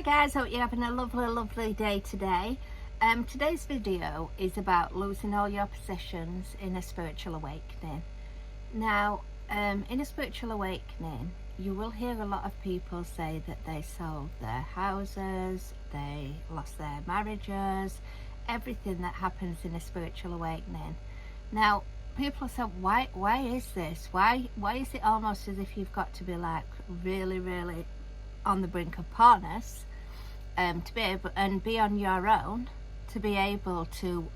Hey guys, hope you're having a lovely day today. Today's video is about losing all your possessions in a spiritual awakening. Now, in a spiritual awakening, you will hear a lot of people say that they sold their houses, they lost their marriages, everything that happens in a spiritual awakening. Now, people say, why is this? Why is it almost as if you've got to be like really on the brink of partners to be able and be on your own to be able to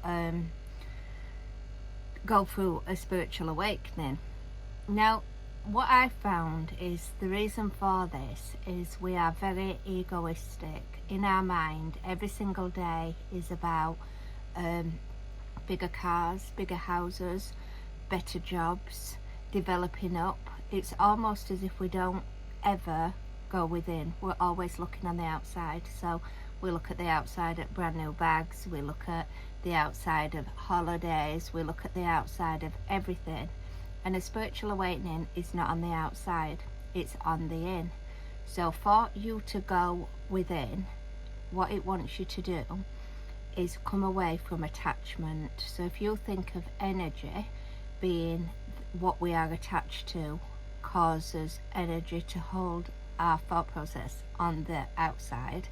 go through a spiritual awakening. Now, what I found is the reason for this is we are very egoistic in our mind. Every single day is about bigger cars, bigger houses, better jobs, developing up. It's almost as if we don't ever go within. We're always looking on the outside. So we look at the outside at brand new bags, we look at the outside of holidays, we look at the outside of everything. And a spiritual awakening is not on the outside, it's on the in. So for you to go within, what it wants you to do is come away from attachment. So if you think of energy being what we are attached to, causes energy to hold our thought process on the outside,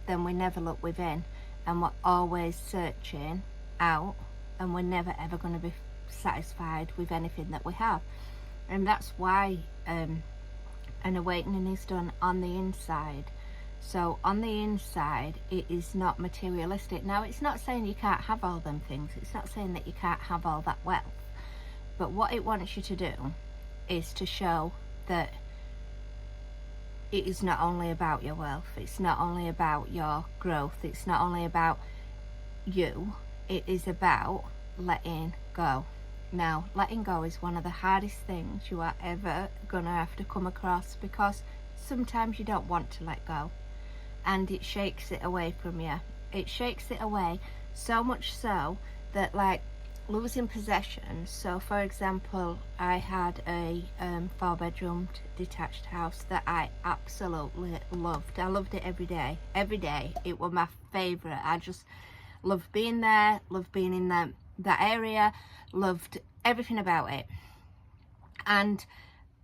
then we never look within, and we're always searching out, and we're never ever going to be satisfied with anything that we have. And that's why an awakening is done on the inside. So on the inside, it is not materialistic. Now, it's not saying you can't have all them things, it's not saying that you can't have all that wealth, but what it wants you to do is to show that it is not only about your wealth, it's not only about your growth, it's not only about you, it is about letting go. Now, letting go is one of the hardest things you are ever gonna have to come across, because sometimes you don't want to let go, and it shakes it away from you. It shakes it away so much so that, like, losing possessions. So for example, I had a 4-bedroom detached house that I absolutely loved. I loved it every day. It was my favorite. I just loved being there, loved being in that area, loved everything about it. And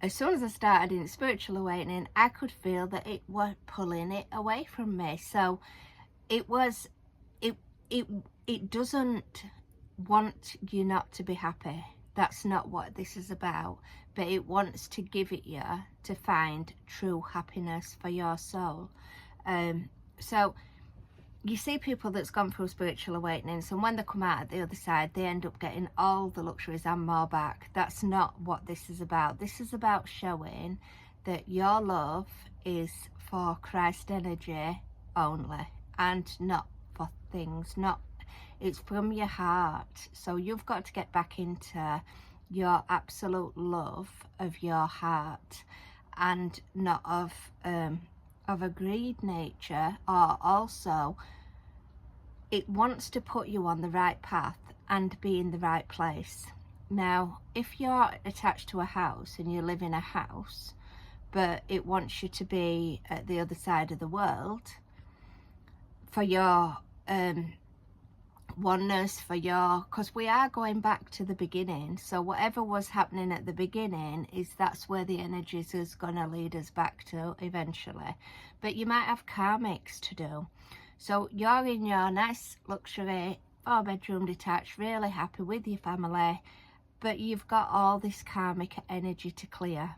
as soon as I started in spiritual awakening, I could feel that it was pulling it away from me. So it doesn't want you not to be happy. That's not what this is about, but it wants to give it you to find true happiness for your soul. So you see people that's gone through spiritual awakenings, and when they come out at the other side, they end up getting all the luxuries and more back. That's not what this is about. This is about showing that your love is for Christ energy only, and not for things, it's from your heart. So you've got to get back into your absolute love of your heart, and not of a greed nature. Or also, it wants to put you on the right path and be in the right place. Now, if you're attached to a house and you live in a house, but it wants you to be at the other side of the world for your oneness, for your, because we are going back to the beginning. So whatever was happening at the beginning, that's where the energies is going to lead us back to eventually. But you might have karmics to do. So you're in your nice luxury 4-bedroom detached, really happy with your family, but you've got all this karmic energy to clear,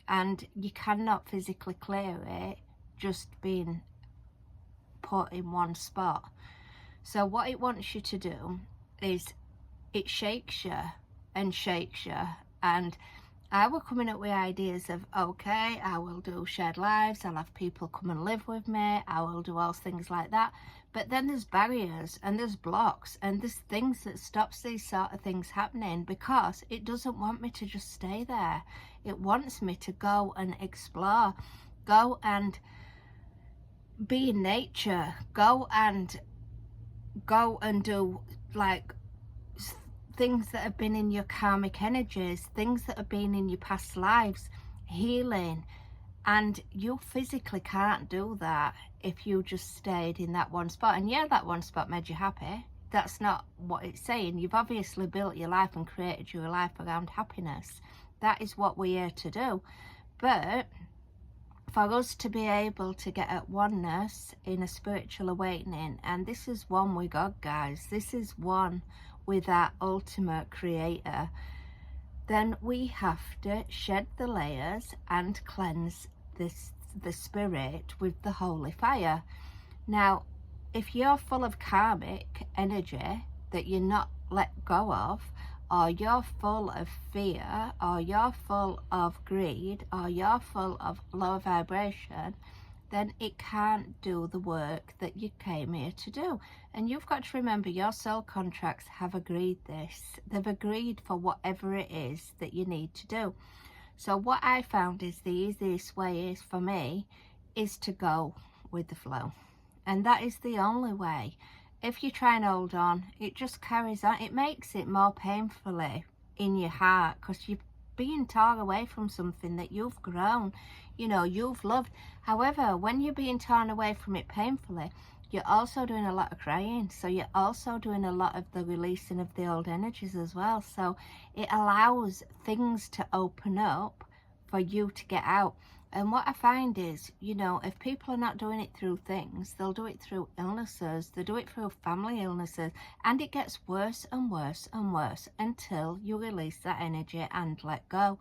and you cannot physically clear it just being put in one spot. So what it wants you to do is, it shakes you and shakes you. And I was coming up with ideas of, okay, I will do shared lives, I'll have people come and live with me, I will do all things like that. But then there's barriers and there's blocks and there's things that stops these sort of things happening, because it doesn't want me to just stay there. It wants me to go and explore, go and be in nature, go and do like things that have been in your karmic energies, things that have been in your past lives, healing, And you physically can't do that if you just stayed in that one spot. And yeah, that one spot made you happy. That's not what it's saying. You've obviously built your life and created your life around happiness. That is what we're here to do. But for us to be able to get at oneness in a spiritual awakening, and this is one with God, guys, this is one with our ultimate creator, then we have to shed the layers and cleanse the spirit with the holy fire. Now, if you're full of karmic energy that you're not let go of, or you're full of fear, or you're full of greed, or you're full of low vibration, then it can't do the work that you came here to do. And you've got to remember, your soul contracts have agreed this. They've agreed for whatever it is that you need to do. So what I found is the easiest way is for me is to go with the flow. And that is the only way. If you try and hold on, it just carries on. It makes it more painfully in your heart, because you're being torn away from something that you've grown, you've loved. However, when you're being torn away from it painfully, you're also doing a lot of crying. So you're also doing a lot of the releasing of the old energies as well. So it allows things to open up for you to get out. And what I find is, if people are not doing it through things, they'll do it through illnesses, they do it through family illnesses, and it gets worse and worse and worse until you release that energy and let go.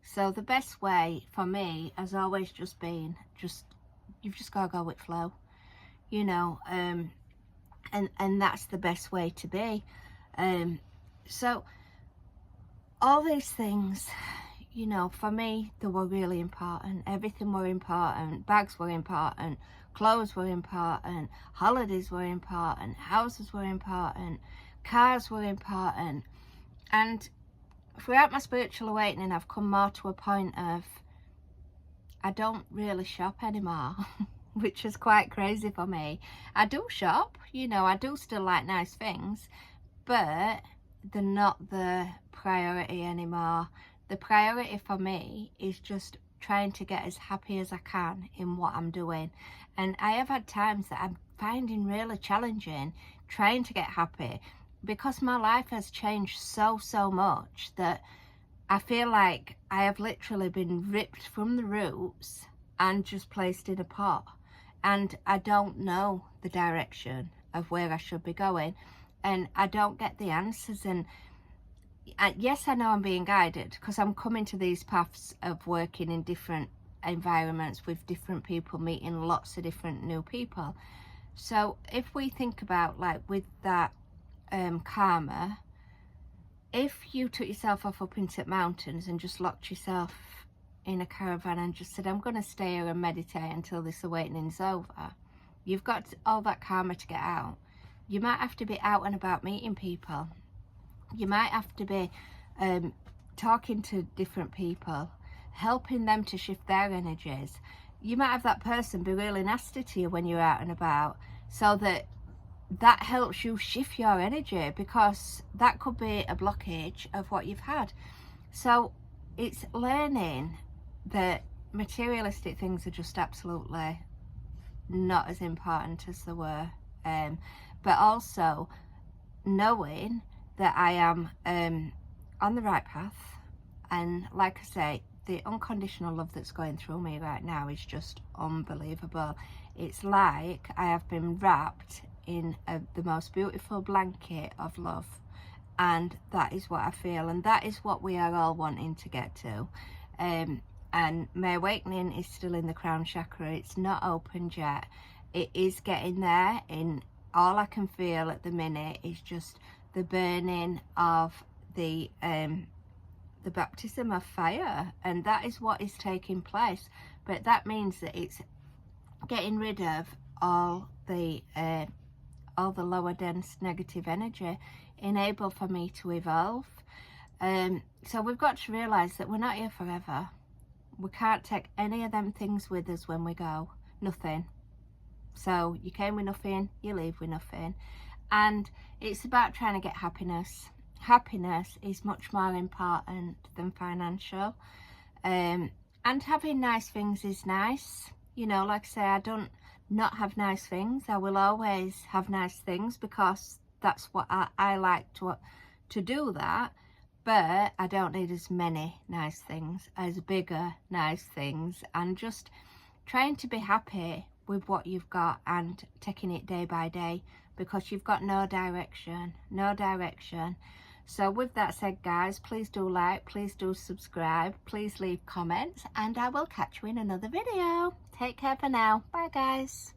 So the best way for me has always just been, you've just got to go with flow, and that's the best way to be. So all these things, for me, they were really important. Everything were important. Bags were important. Clothes were important. Holidays were important. Houses were important. Cars were important. And throughout my spiritual awakening, I've come more to a point of, I don't really shop anymore, which is quite crazy for me. I do shop, I do still like nice things, but they're not the priority anymore. The priority for me is just trying to get as happy as I can in what I'm doing. And I have had times that I'm finding really challenging trying to get happy, because my life has changed so much that I feel like I have literally been ripped from the roots and just placed in a pot. And I don't know the direction of where I should be going. And I don't get the answers. And yes, I know I'm being guided, because I'm coming to these paths of working in different environments with different people, meeting lots of different new people. So if we think about, like, with that karma, if you took yourself off up into the mountains and just locked yourself in a caravan and just said, I'm going to stay here and meditate until this awakening's over, you've got all that karma to get out. You might have to be out and about meeting people. You might have to be talking to different people, helping them to shift their energies. You might have that person be really nasty to you when you're out and about, so that helps you shift your energy, because that could be a blockage of what you've had. So it's learning that materialistic things are just absolutely not as important as they were, but also knowing that I am on the right path. And like I say, the unconditional love that's going through me right now is just unbelievable. It's like I have been wrapped in the most beautiful blanket of love, and that is what I feel, and that is what we are all wanting to get to. And my awakening is still in the crown chakra. It's not opened yet. It is getting there, and all I can feel at the minute is just the burning of the baptism of fire, and that is what is taking place. But that means that it's getting rid of all the lower dense negative energy, enable for me to evolve. So we've got to realize that we're not here forever. We can't take any of them things with us when we go. Nothing. So you came with nothing, you leave with nothing. And it's about trying to get happiness. Happiness is much more important than financial. And having nice things is nice. You know, like I say, I don't not have nice things. I will always have nice things because that's what I like to do that. But I don't need as many nice things as bigger nice things, and just trying to be happy with what you've got and taking it day by day, because you've got no direction. So with that said, guys, please do like, please do subscribe, please leave comments, and I will catch you in another video. Take care for now. Bye, guys.